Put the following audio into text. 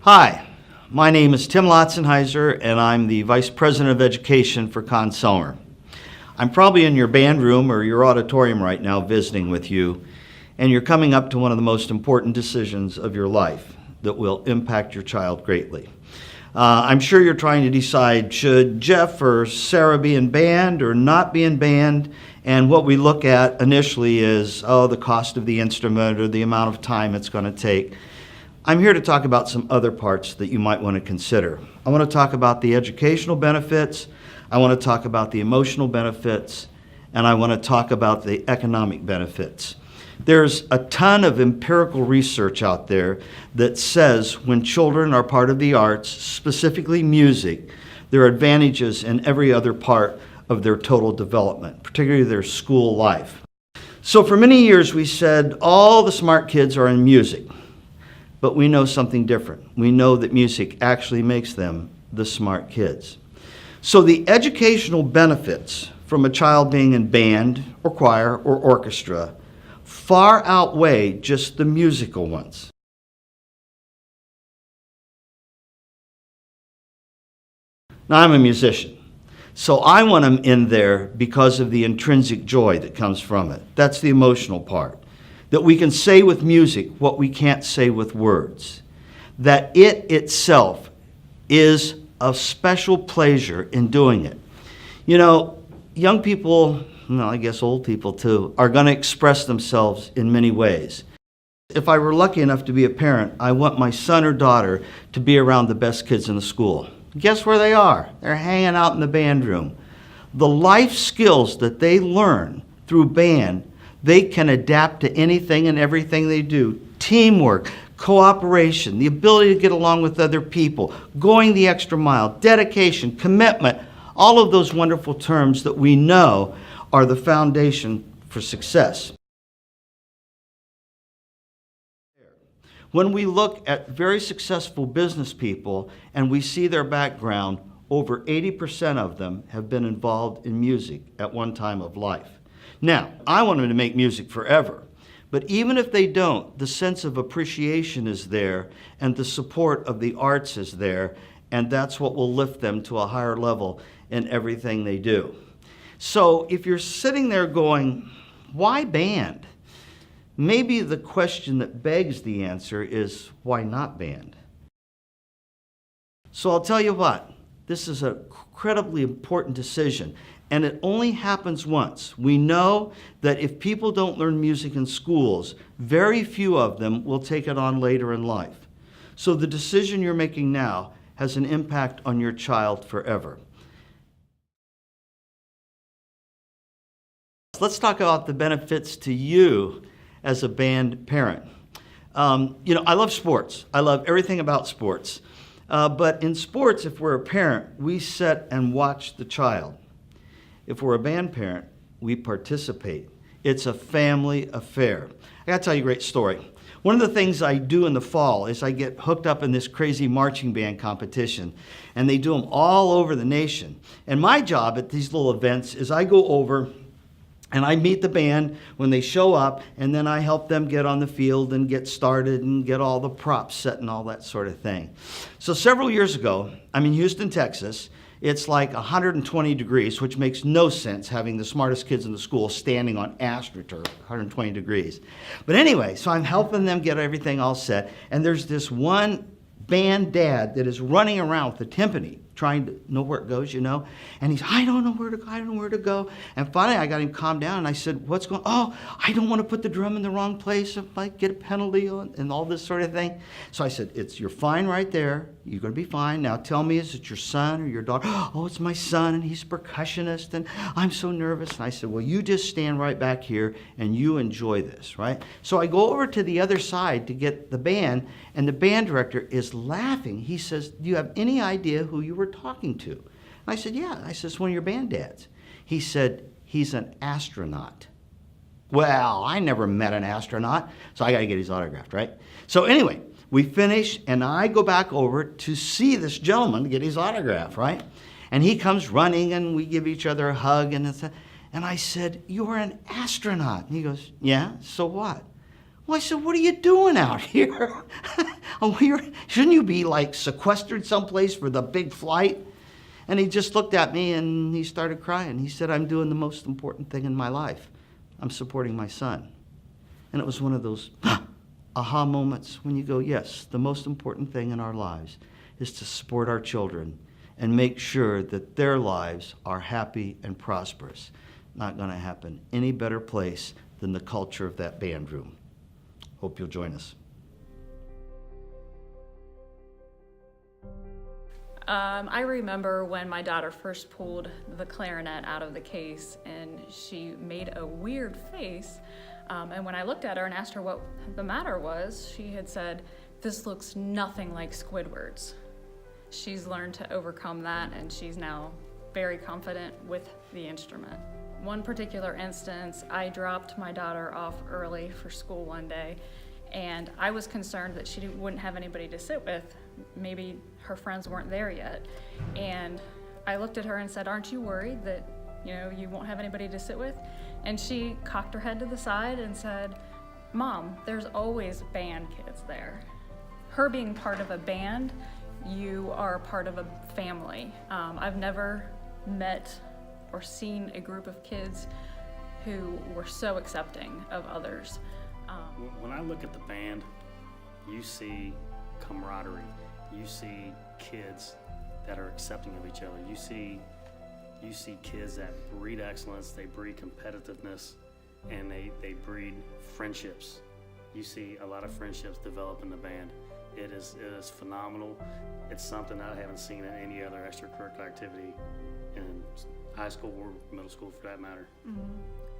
Hi, my name is Tim Lotzenheiser, and I'm the Vice President of Education for Conn-Selmer. I'm probably in your band room or your auditorium right now visiting with you, and you're coming up to one of the most important decisions of your life that will impact your child greatly. I'm sure you're trying to decide, should Jeff or Sarah be in band or not be in band? And what we look at initially is, the cost of the instrument or the amount of time it's going to take. I'm here to talk about some other parts that you might want to consider. I want to talk about the educational benefits, I want to talk about the emotional benefits, and I want to talk about the economic benefits. There's a ton of empirical research out there that says when children are part of the arts, specifically music, there are advantages in every other part of their total development, particularly their school life. So for many years we said all the smart kids are in music. But we know something different. We know that music actually makes them the smart kids. So the educational benefits from a child being in band or choir or orchestra far outweigh just the musical ones. Now, I'm a musician, so I want them in there because of the intrinsic joy that comes from it. That's the emotional part. That we can say with music what we can't say with words. That it itself is a special pleasure in doing it. You know, young people, I guess old people too, are going to express themselves in many ways. If I were lucky enough to be a parent, I want my son or daughter to be around the best kids in the school. Guess where they are? They're hanging out in the band room. The life skills that they learn through band, they can adapt to anything and everything they do. Teamwork, cooperation, the ability to get along with other people, going the extra mile, dedication, commitment, all of those wonderful terms that we know are the foundation for success. When we look at very successful business people and we see their background, over 80% of them have been involved in music at one time of life. Now, I want them to make music forever, but even if they don't, the sense of appreciation is there and the support of the arts is there, and that's what will lift them to a higher level in everything they do. So if you're sitting there going, why band? Maybe the question that begs the answer is, why not band? So I'll tell you what, this is an incredibly important decision. And it only happens once. We know that if people don't learn music in schools, very few of them will take it on later in life. So the decision you're making now has an impact on your child forever. Let's talk about the benefits to you as a band parent. I love sports. I love everything about sports. But in sports, if we're a parent, we sit and watch the child. If we're a band parent, we participate. It's a family affair. I gotta tell you a great story. One of the things I do in the fall is I get hooked up in this crazy marching band competition, and they do them all over the nation. And my job at these little events is I go over and I meet the band when they show up, and then I help them get on the field and get started and get all the props set and all that sort of thing. So several years ago, I'm in Houston, Texas. It's like 120 degrees, which makes no sense having the smartest kids in the school standing on AstroTurf, 120 degrees. But anyway, so I'm helping them get everything all set, and there's this one band dad that is running around with the timpani, trying to know where it goes, and he's, I don't know where to go. And finally I got him calmed down, and I said, what's going on? Oh, I don't want to put the drum in the wrong place if I get a penalty and all this sort of thing. So I said, you're fine right there. You're going to be fine. Now tell me, is it your son or your daughter? Oh, it's my son, and he's a percussionist, and I'm so nervous. And I said, well, you just stand right back here, and you enjoy this, right? So I go over to the other side to get the band, and the band director is laughing. He says, do you have any idea who you were talking to? And I said, yeah. I said, it's one of your band dads. He said, he's an astronaut. Well, I never met an astronaut, so I got to get his autograph, right? So anyway, we finish, and I go back over to see this gentleman to get his autograph, right? And he comes running, and we give each other a hug, and I said, you're an astronaut. And he goes, yeah, so what? Well, I said, what are you doing out here? Oh, you're Shouldn't you be like sequestered someplace for the big flight? And he just looked at me and he started crying. He said, I'm doing the most important thing in my life. I'm supporting my son. And it was one of those aha moments when you go, yes, the most important thing in our lives is to support our children and make sure that their lives are happy and prosperous. Not going to happen any better place than the culture of that band room. Hope you'll join us. I remember when my daughter first pulled the clarinet out of the case and she made a weird face. And when I looked at her and asked her what the matter was, she had said, "This looks nothing like Squidward's." She's learned to overcome that and she's now very confident with the instrument. One particular instance, I dropped my daughter off early for school one day and I was concerned that she wouldn't have anybody to sit with. Maybe her friends weren't there yet. And I looked at her and said, "Aren't you worried that, you won't have anybody to sit with?" And she cocked her head to the side and said, "Mom, there's always band kids there." Her being part of a band, you are part of a family. I've never met or seen a group of kids who were so accepting of others. When I look at the band, you see camaraderie. You see kids that are accepting of each other. You see kids that breed excellence, they breed competitiveness, and they breed friendships. You see a lot of friendships develop in the band. It is phenomenal. It's something I haven't seen in any other extracurricular activity in high school or middle school for that matter. Mm-hmm.